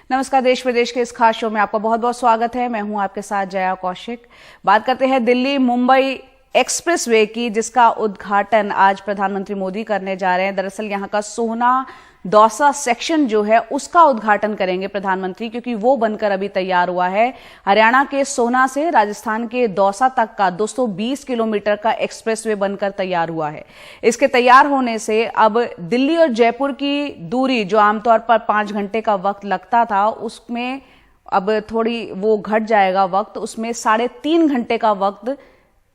नमस्कार। देश प्रदेश के इस खास शो में आपका बहुत बहुत स्वागत है। मैं हूं आपके साथ जया कौशिक। बात करते हैं दिल्ली मुंबई एक्सप्रेसवे की, जिसका उद्घाटन आज प्रधानमंत्री मोदी करने जा रहे हैं। दरअसल यहां का सोहना दौसा सेक्शन जो है उसका उद्घाटन करेंगे प्रधानमंत्री, क्योंकि वो बनकर अभी तैयार हुआ है। हरियाणा के सोहना से राजस्थान के दौसा तक का 220 किलोमीटर का एक्सप्रेसवे बनकर तैयार हुआ है। इसके तैयार होने से अब दिल्ली और जयपुर की दूरी, जो आमतौर पर 5 घंटे का वक्त लगता था, उसमें अब थोड़ी वो घट जाएगा वक्त। उसमें 3.5 घंटे का वक्त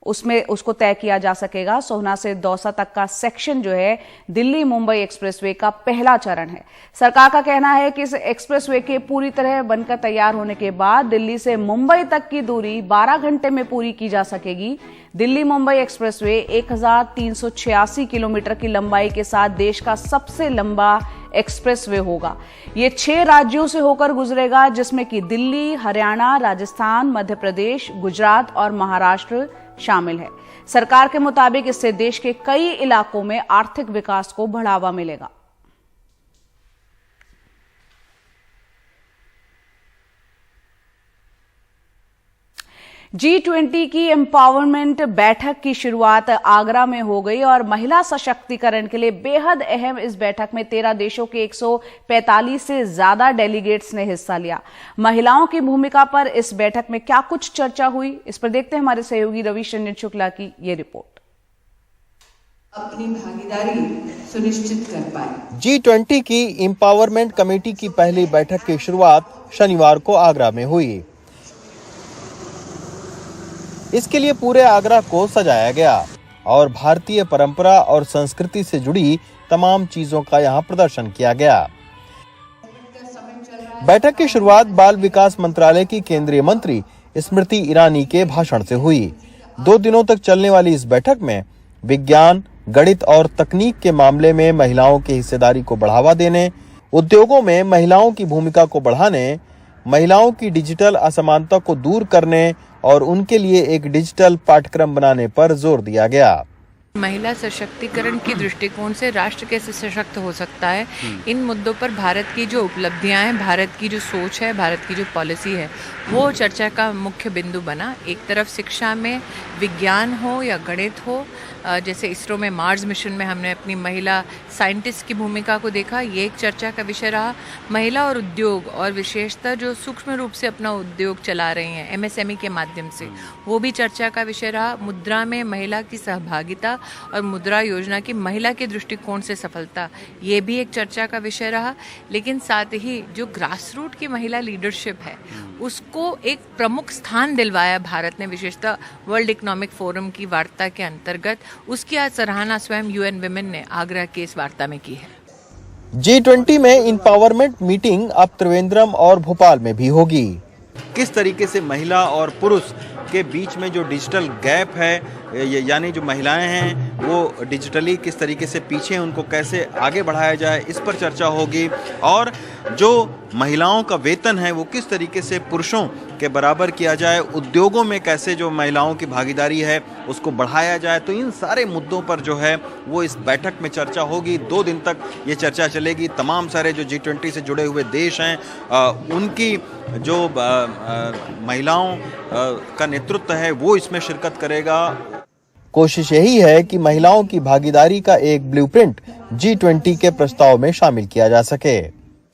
उसको तय किया जा सकेगा। सोहना से दौसा तक का सेक्शन जो है दिल्ली मुंबई एक्सप्रेसवे का पहला चरण है। सरकार का कहना है कि इस एक्सप्रेसवे के पूरी तरह बनकर तैयार होने के बाद दिल्ली से मुंबई तक की दूरी 12 घंटे में पूरी की जा सकेगी। दिल्ली मुंबई एक्सप्रेसवे 1386 किलोमीटर की लंबाई के साथ देश का सबसे लंबा एक्सप्रेसवे होगा। ये 6 राज्यों से होकर गुजरेगा, जिसमें कि दिल्ली, हरियाणा, राजस्थान, मध्य प्रदेश, गुजरात और महाराष्ट्र शामिल है। सरकार के मुताबिक इससे देश के कई इलाकों में आर्थिक विकास को बढ़ावा मिलेगा। G20 की एम्पावरमेंट बैठक की शुरुआत आगरा में हो गई और महिला सशक्तिकरण के लिए बेहद अहम इस बैठक में 13 देशों के 145 से ज्यादा डेलीगेट्स ने हिस्सा लिया। महिलाओं की भूमिका पर इस बैठक में क्या कुछ चर्चा हुई, इस पर देखते हैं हमारे सहयोगी रविश रंजन शुक्ला की ये रिपोर्ट। अपनी भागीदारी सुनिश्चित कर पाए। G20 की एम्पावरमेंट कमेटी की पहली बैठक की शुरुआत शनिवार को आगरा में हुई। इसके लिए पूरे आगरा को सजाया गया और भारतीय परंपरा और संस्कृति से जुड़ी तमाम चीजों का यहाँ प्रदर्शन किया गया। बैठक की शुरुआत बाल विकास मंत्रालय की केंद्रीय मंत्री स्मृति ईरानी के भाषण से हुई। 2 दिनों तक चलने वाली इस बैठक में विज्ञान, गणित और तकनीक के मामले में महिलाओं की हिस्सेदारी को बढ़ावा देने, उद्योगों में महिलाओं की भूमिका को बढ़ाने, महिलाओं की डिजिटल असमानता को दूर करने और उनके लिए एक डिजिटल पाठ्यक्रम बनाने पर जोर दिया गया। महिला सशक्तिकरण की दृष्टिकोण से राष्ट्र कैसे सशक्त हो सकता है, इन मुद्दों पर भारत की जो उपलब्धियां हैं, भारत की जो सोच है, भारत की जो पॉलिसी है, वो चर्चा का मुख्य बिंदु बना। एक तरफ शिक्षा में विज्ञान हो या गणित हो, जैसे इसरो में मार्स मिशन में हमने अपनी महिला साइंटिस्ट की भूमिका को देखा, ये एक चर्चा का विषय रहा। महिला और उद्योग, और विशेषतः जो सूक्ष्म रूप से अपना उद्योग चला रही हैं MSME के माध्यम से, वो भी चर्चा का विषय रहा। मुद्रा में महिला की सहभागिता और मुद्रा योजना की महिला के दृष्टिकोण से सफलता, ये भी एक चर्चा का विषय रहा। लेकिन साथ ही जो ग्रास रूट की महिला लीडरशिप है, उसको एक प्रमुख स्थान दिलवाया भारत ने, विशेषतः वर्ल्ड इकोनॉमिक फोरम की वार्ता के अंतर्गत। उसकी आज सराहना स्वयं UN विमेन ने आगरा की इस वार्ता में की है। G20 में एम्पावरमेंट मीटिंग अब त्रिवेंद्रम और भोपाल में भी होगी। किस तरीके से महिला और पुरुष के बीच में जो डिजिटल गैप है, यानी जो महिलाएं हैं वो डिजिटली किस तरीके से पीछे, उनको कैसे आगे बढ़ाया जाए, इस पर चर्चा होगी। और जो महिलाओं का वेतन है वो किस तरीके से पुरुषों के बराबर किया जाए, उद्योगों में कैसे जो महिलाओं की भागीदारी है उसको बढ़ाया जाए, तो इन सारे मुद्दों पर जो है वो इस बैठक में चर्चा होगी। 2 दिन तक ये चर्चा चलेगी। तमाम सारे जो G20 से जुड़े हुए देश हैं, उनकी जो महिलाओं का नेतृत्व है वो इसमें शिरकत करेगा। कोशिश यही है कि महिलाओं की भागीदारी का एक ब्लूप्रिंट G20 के प्रस्ताव में शामिल किया जा सके।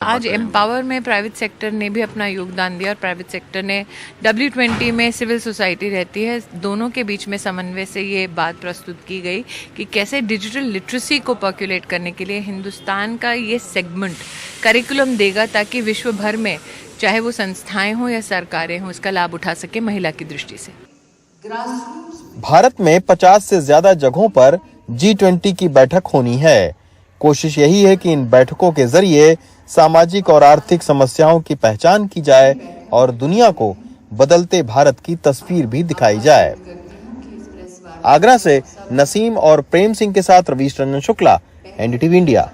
आज एम्पावर में प्राइवेट सेक्टर ने भी अपना योगदान दिया और प्राइवेट सेक्टर ने W20 में सिविल सोसाइटी रहती है, दोनों के बीच में समन्वय से ये बात प्रस्तुत की गई कि कैसे डिजिटल लिटरेसी को पर्कुलेट करने के लिए हिंदुस्तान का ये सेगमेंट करिकुलम देगा, ताकि विश्व भर में चाहे वो संस्थाएं हों या सरकारें हों, इसका लाभ उठा सके महिला की दृष्टि से। भारत में 50 से ज्यादा जगहों पर G20 की बैठक होनी है। कोशिश यही है कि इन बैठकों के जरिए सामाजिक और आर्थिक समस्याओं की पहचान की जाए और दुनिया को बदलते भारत की तस्वीर भी दिखाई जाए। आगरा से नसीम और प्रेम सिंह के साथ रविश रंजन शुक्ला, NDTV इंडिया।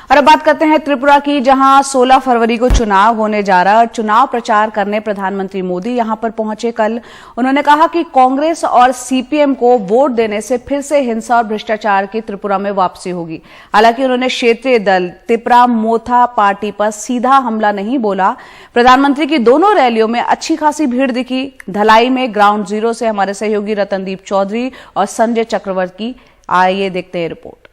और अब बात करते हैं त्रिपुरा की, जहां 16 फरवरी को चुनाव होने जा रहा है और चुनाव प्रचार करने प्रधानमंत्री मोदी यहां पर पहुंचे। कल उन्होंने कहा कि कांग्रेस और सीपीएम को वोट देने से फिर से हिंसा और भ्रष्टाचार की त्रिपुरा में वापसी होगी। हालांकि उन्होंने क्षेत्रीय दल तिपरा मोथा पार्टी पर सीधा हमला नहीं बोला। प्रधानमंत्री की दोनों रैलियों में अच्छी खासी भीड़ दिखी। धलाई में ग्राउंड जीरो से हमारे सहयोगी रतनदीप चौधरी और संजय चक्रवर्ती की आइए देखते हैं रिपोर्ट।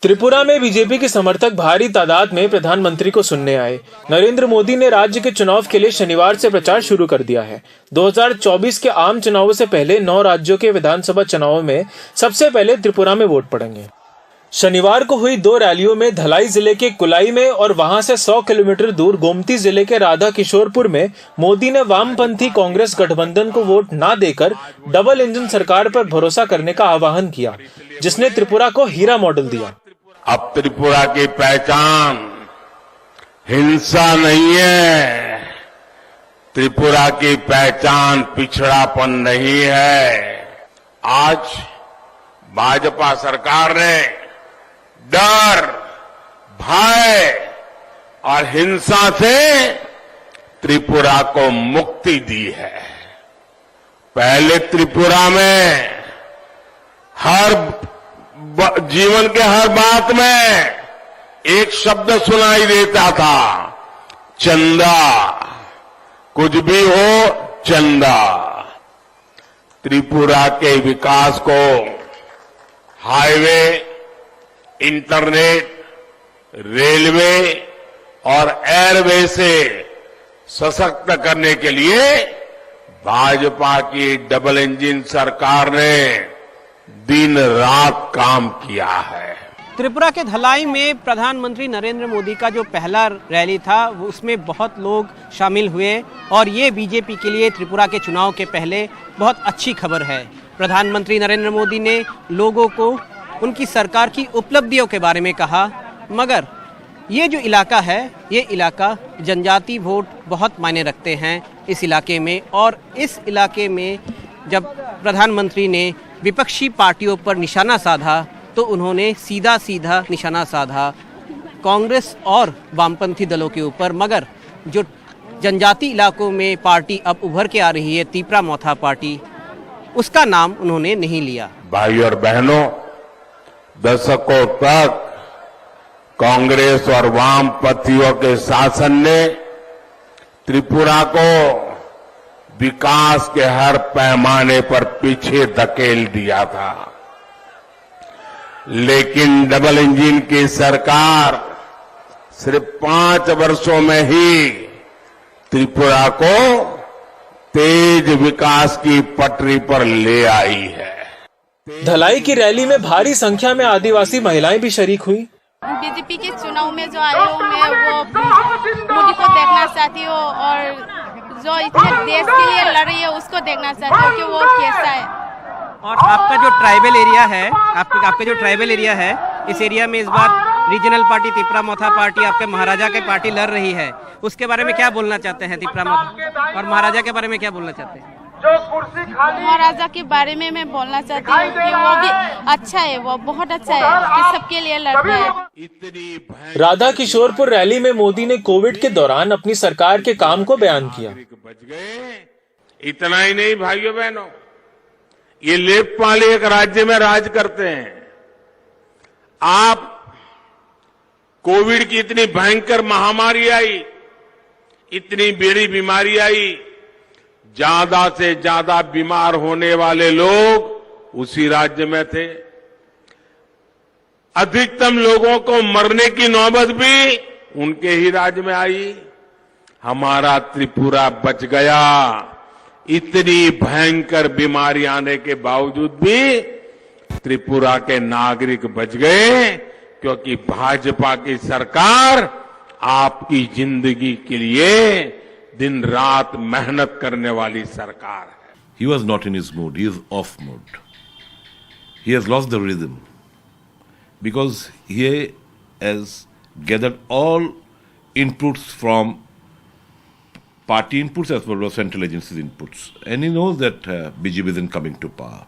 त्रिपुरा में बीजेपी के समर्थक भारी तादाद में प्रधानमंत्री को सुनने आए। नरेंद्र मोदी ने राज्य के चुनाव के लिए शनिवार से प्रचार शुरू कर दिया है। 2024 के आम चुनावों से पहले 9 राज्यों के विधानसभा चुनावों में सबसे पहले त्रिपुरा में वोट पड़ेंगे। शनिवार को हुई 2 रैलियों में धलाई जिले के कुलाई में और वहां से 100 किलोमीटर दूर गोमती जिले के राधा किशोरपुर में मोदी ने वामपंथी कांग्रेस गठबंधन को वोट न देकर डबल इंजन सरकार पर भरोसा करने का आह्वान किया, जिसने त्रिपुरा को हीरा मॉडल दिया। अब त्रिपुरा की पहचान हिंसा नहीं है, त्रिपुरा की पहचान पिछड़ापन नहीं है। आज भाजपा सरकार ने डर, भय और हिंसा से त्रिपुरा को मुक्ति दी है। पहले त्रिपुरा में जीवन के हर बात में एक शब्द सुनाई देता था, चंदा। कुछ भी हो, चंदा। त्रिपुरा के विकास को हाईवे, इंटरनेट, रेलवे और एयरवे से सशक्त करने के लिए भाजपा की डबल इंजन सरकार ने दिन रात काम किया है। त्रिपुरा के धलाई में प्रधानमंत्री नरेंद्र मोदी का जो पहला रैली था उसमें बहुत लोग शामिल हुए और ये बीजेपी के लिए त्रिपुरा के चुनाव के पहले बहुत अच्छी खबर है। प्रधानमंत्री नरेंद्र मोदी ने लोगों को उनकी सरकार की उपलब्धियों के बारे में कहा, मगर ये जो इलाका है, ये इलाका जनजाति वोट बहुत मायने रखते हैं इस इलाके में। और इस इलाके में जब प्रधानमंत्री ने विपक्षी पार्टियों पर निशाना साधा तो उन्होंने सीधा सीधा निशाना साधा कांग्रेस और वामपंथी दलों के ऊपर। मगर जो जनजाति इलाकों में पार्टी अब उभर के आ रही है, तिपरा मोथा पार्टी, उसका नाम उन्होंने नहीं लिया। भाई और बहनों, दशकों तक कांग्रेस और वामपंथियों के शासन ने त्रिपुरा को विकास के हर पैमाने पर पीछे धकेल दिया था। लेकिन डबल इंजन की सरकार सिर्फ 5 वर्षों में ही त्रिपुरा को तेज विकास की पटरी पर ले आई है। धलाई की रैली में भारी संख्या में आदिवासी महिलाएं भी शरीक हुई। बीजेपी के चुनाव में जो आए हूँ मैं वो मोदी को देखना चाहती हूँ और जो इतने देश के लिए लड़ रही है उसको देखना चाहती हूँ कि वो कैसा है। और आपका जो ट्राइबल एरिया है, आपका जो ट्राइबल एरिया है, इस एरिया में इस बार रीजनल पार्टी तिपरा मोथा पार्टी आपके महाराजा के पार्टी लड़ रही है, उसके बारे में क्या बोलना चाहते हैं? तिपरा मोथा और महाराजा के बारे में क्या बोलना चाहते हैं? महाराजा के बारे में मैं बोलना चाहती हूँ कि वो भी अच्छा है, वो बहुत अच्छा है कि सबके लिए लड़ रहा है। राधा किशोरपुर रैली में मोदी ने कोविड के दौरान अपनी सरकार के काम को बयान किया। इतना ही नहीं भाइयों बहनों, ये लेखपाल एक राज्य में राज करते हैं। आप कोविड की इतनी भयंकर महामारी आई, इतनी बड़ी बीमारी आई, ज्यादा से ज्यादा बीमार होने वाले लोग उसी राज्य में थे। अधिकतम लोगों को मरने की नौबत भी उनके ही राज्य में आई। हमारा त्रिपुरा बच गया। इतनी भयंकर बीमारी आने के बावजूद भी त्रिपुरा के नागरिक बच गए, क्योंकि भाजपा की सरकार आपकी जिंदगी के लिए दिन रात मेहनत करने वाली सरकार है। He was not in his mood, he is off mood. He has lost the rhythm because he has gathered all inputs from party inputs as well as central agencies inputs. And he knows that BJP isn't coming to power.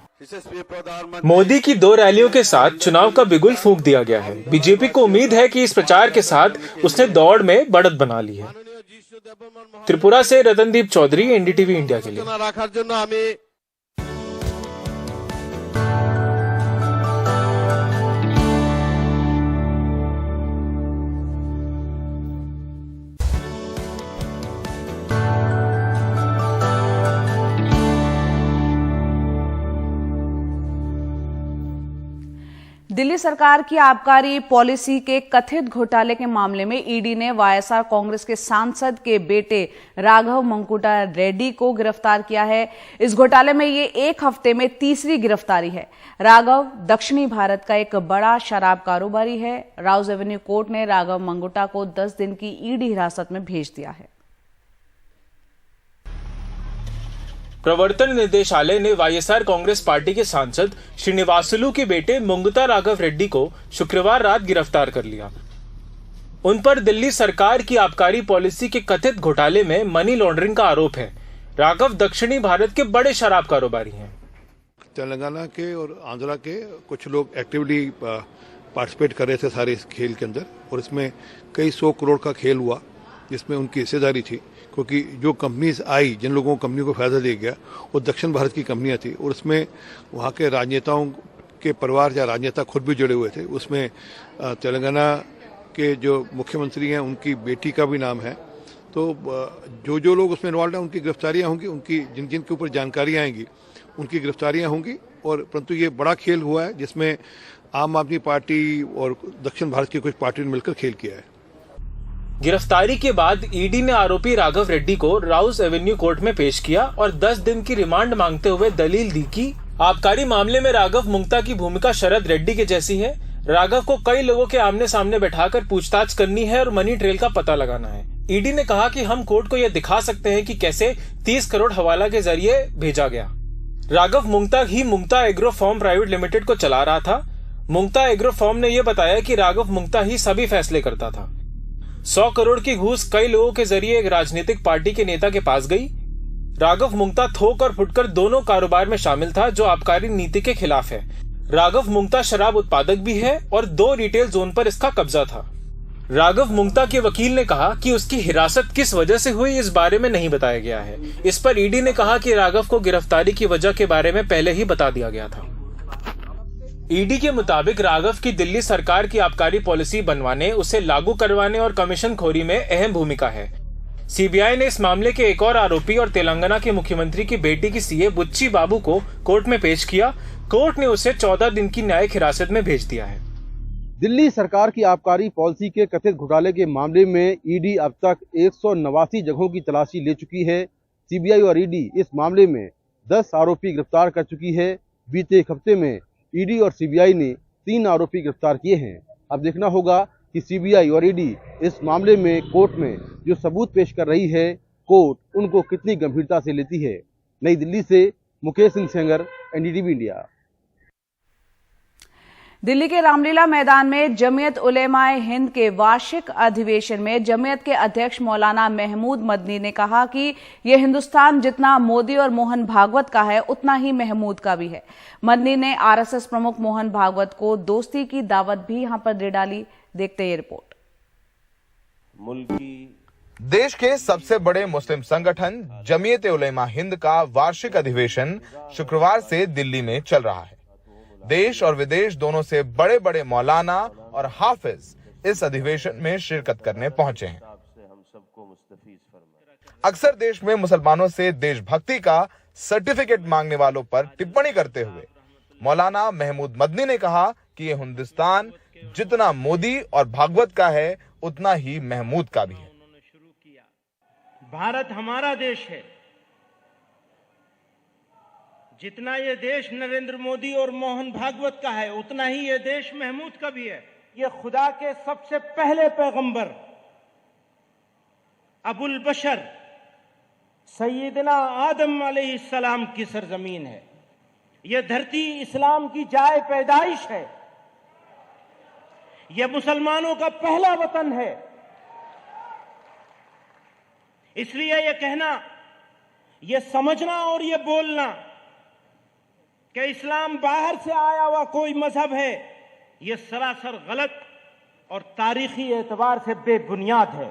Modi की 2 रैलियों के साथ चुनाव का बिगुल फूंक दिया गया है। बीजेपी को उम्मीद है कि इस प्रचार के साथ उसने दौड़ में बढ़त बना ली है। त्रिपुरा से रतनदीप चौधरी, एनडीटीवी इंडिया के लिए। दिल्ली सरकार की आबकारी पॉलिसी के कथित घोटाले के मामले में ईडी ने वाईएसआर कांग्रेस के सांसद के बेटे राघव मंकुटा रेड्डी को गिरफ्तार किया है। इस घोटाले में ये एक हफ्ते में तीसरी गिरफ्तारी है। राघव दक्षिणी भारत का एक बड़ा शराब कारोबारी है। राउज एवेन्यू कोर्ट ने राघव मंकुटा को 10 दिन की ईडी हिरासत में भेज दिया है। प्रवर्तन निदेशालय ने वाईएसआर कांग्रेस पार्टी के सांसद श्रीनिवासुलु के बेटे मंगुता राघव रेड्डी को शुक्रवार रात गिरफ्तार कर लिया। उन पर दिल्ली सरकार की आबकारी पॉलिसी के कथित घोटाले में मनी लॉन्ड्रिंग का आरोप है। राघव दक्षिणी भारत के बड़े शराब कारोबारी हैं। तेलंगाना के और आंध्रा के कुछ लोग एक्टिवली पार्टिसिपेट कर रहे थे सारे इस खेल के अंदर, और इसमें कई 100 करोड़ का खेल हुआ जिसमें उनकी हिस्सेदारी थी, क्योंकि जो कंपनीज आई, जिन लोगों को कंपनी को फायदा दिया गया, वो दक्षिण भारत की कंपनियां थी, और उसमें वहाँ के राजनेताओं के परिवार या राजनेता खुद भी जुड़े हुए थे। उसमें तेलंगाना के जो मुख्यमंत्री हैं उनकी बेटी का भी नाम है। तो जो लोग उसमें इन्वॉल्व हैं उनकी गिरफ्तारियां होंगी, उनकी जिन के ऊपर जानकारियां आएंगी उनकी गिरफ्तारियां होंगी। और परंतु ये बड़ा खेल हुआ है जिसमें आम आदमी पार्टी और दक्षिण भारत की कुछ पार्टियों ने मिलकर खेल किया है। गिरफ्तारी के बाद ईडी ने आरोपी राघव रेड्डी को राउज एवेन्यू कोर्ट में पेश किया और 10 दिन की रिमांड मांगते हुए दलील दी कि आबकारी मामले में राघव मुंगता की भूमिका शरद रेड्डी के जैसी है। राघव को कई लोगों के आमने सामने बैठाकर पूछताछ करनी है और मनी ट्रेल का पता लगाना है। ईडी ने कहा कि हम कोर्ट को यह दिखा सकते हैं कि कैसे 30 करोड़ हवाला के जरिए भेजा गया। राघव मुंगता ही मुंगता एग्रो फॉर्म प्राइवेट लिमिटेड को चला रहा था। मुंगता एग्रो फॉर्म ने यह बताया कि राघव मुंगता ही सभी फैसले करता था। 100 करोड़ की घूस कई लोगों के जरिए एक राजनीतिक पार्टी के नेता के पास गई। राघव मुंगता थोक और फुटकर दोनों कारोबार में शामिल था, जो आबकारी नीति के खिलाफ है। राघव मुंगता शराब उत्पादक भी है और 2 रिटेल जोन पर इसका कब्जा था। राघव मुंगता के वकील ने कहा कि उसकी हिरासत किस वजह से हुई इस बारे में नहीं बताया गया है। इस पर ईडी ने कहा कि राघव को गिरफ्तारी की वजह के बारे में पहले ही बता दिया गया था। ईडी के मुताबिक राघव की दिल्ली सरकार की आबकारी पॉलिसी बनवाने, उसे लागू करवाने और कमीशन खोरी में अहम भूमिका है। सीबीआई ने इस मामले के एक और आरोपी और तेलंगाना के मुख्यमंत्री की बेटी की सीए बुच्ची बाबू को कोर्ट में पेश किया। कोर्ट ने उसे 14 दिन की न्यायिक हिरासत में भेज दिया है। दिल्ली सरकार की आबकारी पॉलिसी के कथित घोटाले के मामले में ईडी अब तक 189 जगहों की तलाशी ले चुकी है। सीबीआई और ईडी इस मामले में 10 आरोपी गिरफ्तार कर चुकी है। बीते एक हफ्ते में ईडी और सीबीआई ने 3 आरोपी गिरफ्तार किए हैं। अब देखना होगा कि सीबीआई और ईडी इस मामले में कोर्ट में जो सबूत पेश कर रही है, कोर्ट उनको कितनी गंभीरता से लेती है। नई दिल्ली से मुकेश सिंह सेंगर, एनडीटीवी इंडिया। दिल्ली के रामलीला मैदान में जमीयत उलेमाए हिंद के वार्षिक अधिवेशन में जमीयत के अध्यक्ष मौलाना महमूद मदनी ने कहा कि यह हिंदुस्तान जितना मोदी और मोहन भागवत का है उतना ही महमूद का भी है। मदनी ने आरएसएस प्रमुख मोहन भागवत को दोस्ती की दावत भी यहां पर दे डाली। देखते ये रिपोर्ट। देश के सबसे बड़े मुस्लिम संगठन जमीयत उलेमा हिंद का वार्षिक अधिवेशन शुक्रवार से दिल्ली में चल रहा है। देश और विदेश दोनों से बड़े बड़े मौलाना और हाफिज इस अधिवेशन में शिरकत करने पहुंचे हैं। अक्सर देश में मुसलमानों से देशभक्ति का सर्टिफिकेट मांगने वालों पर टिप्पणी करते हुए मौलाना महमूद मदनी ने कहा कि यह हिंदुस्तान जितना मोदी और भागवत का है उतना ही महमूद का भी है। भारत हमारा देश है, जितना ये देश नरेंद्र मोदी और मोहन भागवत का है उतना ही ये देश महमूद का भी है। ये खुदा के सबसे पहले पैगंबर अबुल बशर सैयदना आदम अलैहिस्सलाम की सरजमीन है। ये धरती इस्लाम की जाए पैदाइश है। ये मुसलमानों का पहला वतन है। इसलिए ये कहना, ये समझना और ये बोलना कि इस्लाम बाहर से आया हुआ कोई मजहब है, ये सरासर गलत और तारीखी एतबार से बेबुनियाद है।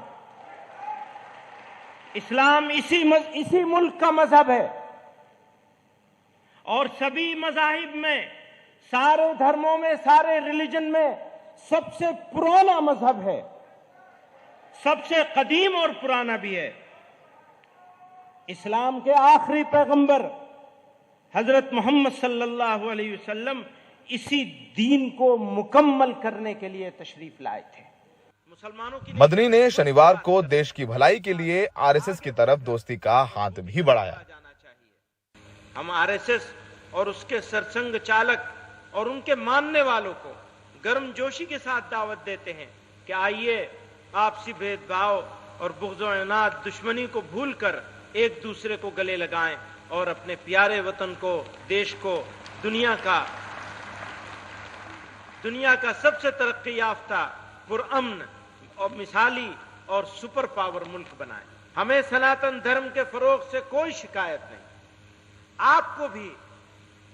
इस्लाम इसी मुल्क का मजहब है और सभी मजाहिब में, सारे धर्मों में, सारे रिलीजन में सबसे पुराना मजहब है, सबसे कदीम और पुराना भी है। इस्लाम के आखिरी पैगंबर हजरत मोहम्मद सल्लल्लाहु अलैहि वसल्लम इसी दीन को मुकम्मल करने के लिए तशरीफ लाए थे। मुसलमानों की मदनी ने शनिवार को देश की भलाई के लिए आरएसएस की तरफ दोस्ती का हाथ भी बढ़ाया। हम आरएसएस और उसके सरसंघ चालक और उनके मानने वालों को गर्मजोशी के साथ दावत देते हैं कि आइए आपसी भेदभाव और बुग़्ज़ और इनाद, दुश्मनी को भूलकर एक दूसरे को गले लगाएं और अपने प्यारे वतन को, देश को दुनिया का सबसे तरक्की याफ्ता, पुरअमन और मिसाली और सुपर पावर मुल्क बनाएं। हमें सनातन धर्म के फरोग से कोई शिकायत नहीं। आपको भी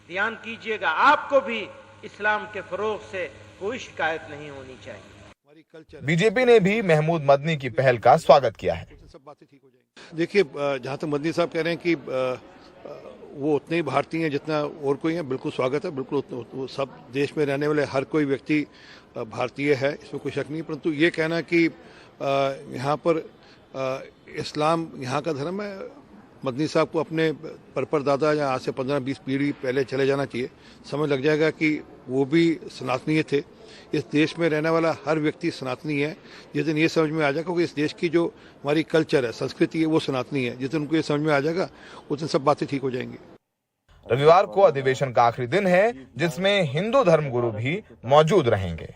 ध्यान कीजिएगा, आपको भी इस्लाम के फरोग से कोई शिकायत नहीं होनी चाहिए। बीजेपी ने भी महमूद मदनी की पहल का स्वागत किया है। देखिए, जहाँ तक मदनी साहब कह रहे हैं कि वो उतने ही भारतीय हैं जितना और कोई है, बिल्कुल स्वागत है। बिल्कुल वो सब देश में रहने वाले हर कोई व्यक्ति भारतीय है, इसमें कोई शक नहीं। परंतु ये कहना कि यहाँ पर इस्लाम यहाँ का धर्म है, मदनी साहब को अपने परदादा या आज से 15-20 पीढ़ी पहले चले जाना चाहिए। समझ लग जाएगा कि वो भी सनातनीय थे। इस देश में रहने वाला हर व्यक्ति सनातनी है। जिस दिन ये समझ में आ जाएगा कि इस देश की जो हमारी कल्चर है, संस्कृति है, वो सनातनी है, जिस दिन उनको ये समझ में आ जाएगा उस दिन सब बातें ठीक हो जाएंगी। रविवार को अधिवेशन का आखिरी दिन है, जिसमें हिंदू धर्मगुरु भी मौजूद रहेंगे।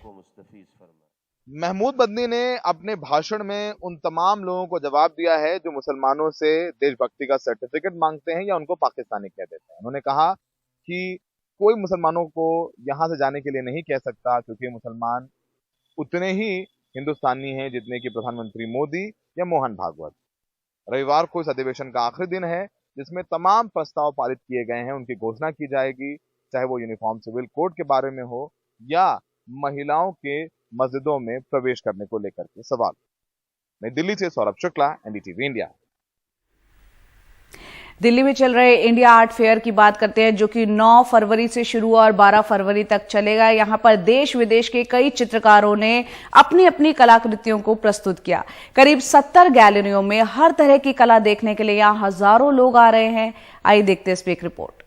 महमूद मदनी ने अपने भाषण में उन तमाम लोगों को जवाब दिया है जो मुसलमानों से देशभक्ति का सर्टिफिकेट मांगते हैं या उनको पाकिस्तानी कह देते हैं। उन्होंने कहा कि कोई मुसलमानों को यहां से जाने के लिए नहीं कह सकता, क्योंकि मुसलमान उतने ही हिंदुस्तानी हैं जितने कि प्रधानमंत्री मोदी या मोहन भागवत। रविवार को इस अधिवेशन का आखिरी दिन है, जिसमें तमाम प्रस्ताव पारित किए गए हैं, उनकी घोषणा की जाएगी, चाहे वो यूनिफॉर्म सिविल कोड के बारे में हो या महिलाओं के मस्जिदों में प्रवेश करने को लेकर के सवाल। नई दिल्ली से सौरभ शुक्ला, एनडीटीवी इंडिया। दिल्ली में चल रहे इंडिया आर्ट फेयर की बात करते हैं, जो कि 9 फरवरी से शुरू हुआ और 12 फरवरी तक चलेगा। यहां पर देश विदेश के कई चित्रकारों ने अपनी अपनी कलाकृतियों को प्रस्तुत किया। करीब 70 गैलरियों में हर तरह की कला देखने के लिए यहां हजारों लोग आ रहे हैं। आइए देखते हैं इस पर एक रिपोर्ट।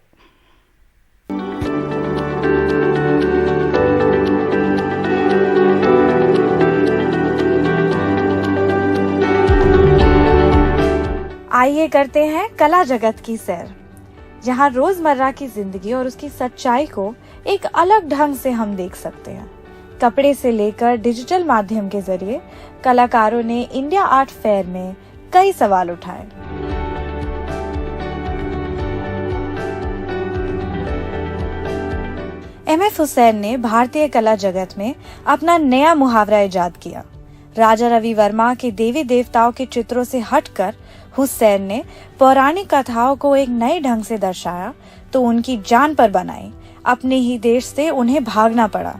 आइए करते हैं कला जगत की सैर, जहां रोजमर्रा की जिंदगी और उसकी सच्चाई को एक अलग ढंग से हम देख सकते हैं। कपड़े से लेकर डिजिटल माध्यम के जरिए कलाकारों ने इंडिया आर्ट फेयर में कई सवाल उठाए। एमएफ हुसैन ने भारतीय कला जगत में अपना नया मुहावरा इजाद किया। राजा रवि वर्मा के देवी देवताओं के चित्रों से हटकर हुसैन ने पौराणिक कथाओं को एक नए ढंग से दर्शाया तो उनकी जान पर बनाई। अपने ही देश से उन्हें भागना पड़ा।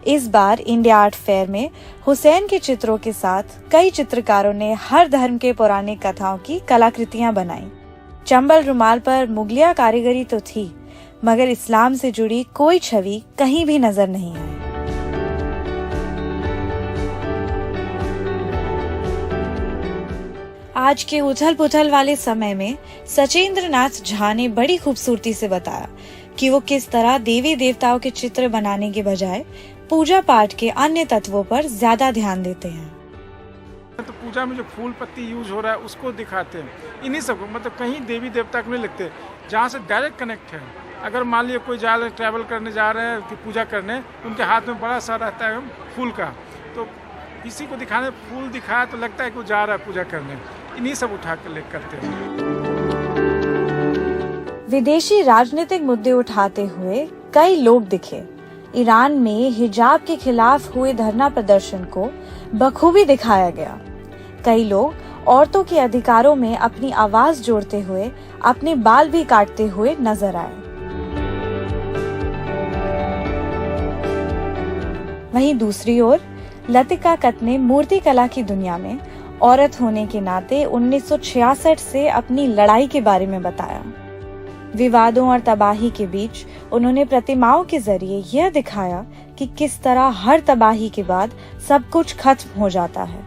इस बार इंडिया आर्ट फेयर में हुसैन के चित्रों के साथ कई चित्रकारों ने हर धर्म के पौराणिक कथाओं की कलाकृतियां बनाई। चंबल रुमाल पर मुगलिया कारीगरी तो थी, मगर इस्लाम से जुड़ी कोई छवि कहीं भी नजर नहीं आई। आज के उथल पुथल वाले समय में सचेंद्र नाथ झा ने बड़ी खूबसूरती से बताया कि वो किस तरह देवी देवताओं के चित्र बनाने के बजाय पूजा पाठ के अन्य तत्वों पर ज्यादा ध्यान देते हैं। तो पूजा में जो फूल पत्ती यूज हो रहा है उसको दिखाते हैं। इन्हीं सब मतलब कहीं देवी देवता को नहीं लगते, जहाँ से डायरेक्ट कनेक्ट है। अगर मान लिया कोई ट्रैवल करने जा रहे हैं पूजा करने, उनके हाथ में बड़ा सा रहता है फूल का, तो किसी को दिखाने फूल दिखाया तो लगता है कि वो जा रहा है पूजा करने। इन्हीं सब उठा कर लेकर करते हैं। विदेशी राजनीतिक मुद्दे उठाते हुए कई लोग दिखे। ईरान में हिजाब के खिलाफ हुए धरना प्रदर्शन को बखूबी दिखाया गया। कई लोग औरतों के अधिकारों में अपनी आवाज जोड़ते हुए अपने बाल भी काटते हुए नजर आए। वहीं दूसरी ओर लतिका कत ने मूर्ति कला की दुनिया में औरत होने के नाते 1966 से अपनी लड़ाई के बारे में बताया। विवादों और तबाही के बीच उन्होंने प्रतिमाओं के जरिए यह दिखाया कि किस तरह हर तबाही के बाद सब कुछ खत्म हो जाता है,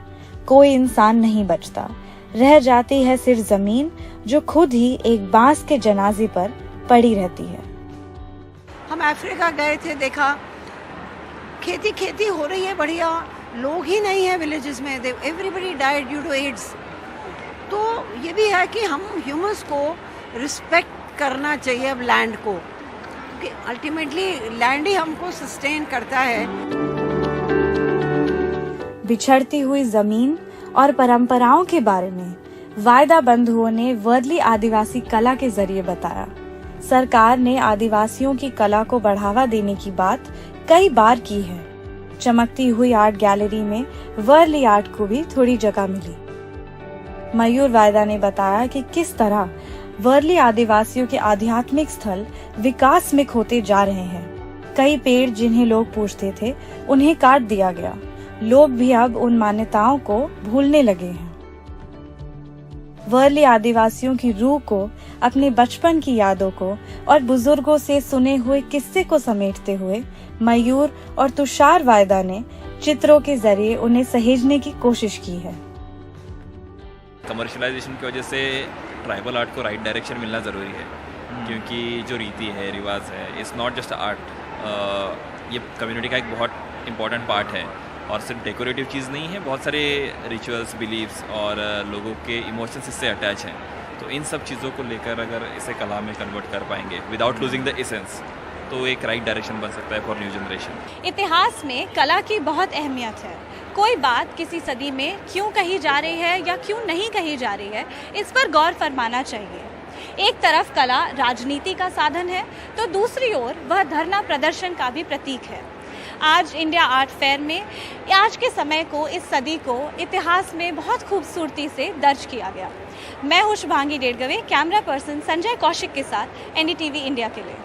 कोई इंसान नहीं बचता, रह जाती है सिर्फ जमीन जो खुद ही एक बांस के जनाजे पर पड़ी रहती है। हम अफ्रीका गए थे, देखा खेती हो रही है बढ़िया, लोग ही नहीं है विलेजेस में, everybody died due to AIDS. तो ये भी है कि हम ह्यूमंस को रिस्पेक्ट करना चाहिए अब लैंड को, क्योंकि अल्टीमेटली लैंड ही हमको सस्टेन करता है। बिछड़ती हुई जमीन और परंपराओं के बारे में वायदा बंधुओं ने वर्ली आदिवासी कला के जरिए बताया। सरकार ने आदिवासियों की कला को बढ़ावा देने की बात कई बार की है। चमकती हुई आर्ट गैलरी में वर्ली आर्ट को भी थोड़ी जगह मिली। मयूर वायदा ने बताया कि किस तरह वर्ली आदिवासियों के आध्यात्मिक स्थल विकासमिक होते जा रहे हैं। कई पेड़ जिन्हें लोग पूजते थे उन्हें काट दिया गया। लोग भी अब उन मान्यताओं को भूलने लगे हैं। वर्ली आदिवासियों की रूह को, अपने बचपन की यादों को और बुजुर्गों से सुने हुए किस्से को समेटते हुए मयूर और तुषार वायदा ने चित्रों के जरिए उन्हें सहेजने की कोशिश की है। कमर्शलाइजेशन की वजह से ट्राइबल आर्ट को राइट डायरेक्शन मिलना ज़रूरी है, क्योंकि जो रीति है, रिवाज है, इट्स नॉट जस्ट आर्ट, ये कम्युनिटी का एक बहुत इम्पॉर्टेंट पार्ट है और सिर्फ डेकोरेटिव चीज़ नहीं है। बहुत सारे रिचुअल्स, बिलीव्स और लोगों के इमोशंस इससे अटैच हैं। तो इन सब चीज़ों को लेकर अगर इसे कला में कन्वर्ट कर पाएंगे विदाउट लूजिंग द एसेंस, तो एक राइट डायरेक्शन बन सकता है फॉर न्यू जनरेशन। इतिहास में कला की बहुत अहमियत है। कोई बात किसी सदी में क्यों कही जा रही है या क्यों नहीं कही जा रही है, इस पर गौर फरमाना चाहिए। एक तरफ कला राजनीति का साधन है, तो दूसरी ओर वह धरना प्रदर्शन का भी प्रतीक है। आज इंडिया आर्ट फेयर में आज के समय को, इस सदी को इतिहास में बहुत खूबसूरती से दर्ज किया गया। मैं हूं शुभांगी डेढ़गवे, कैमरा पर्सन संजय कौशिक के साथ NDTV इंडिया के लिए।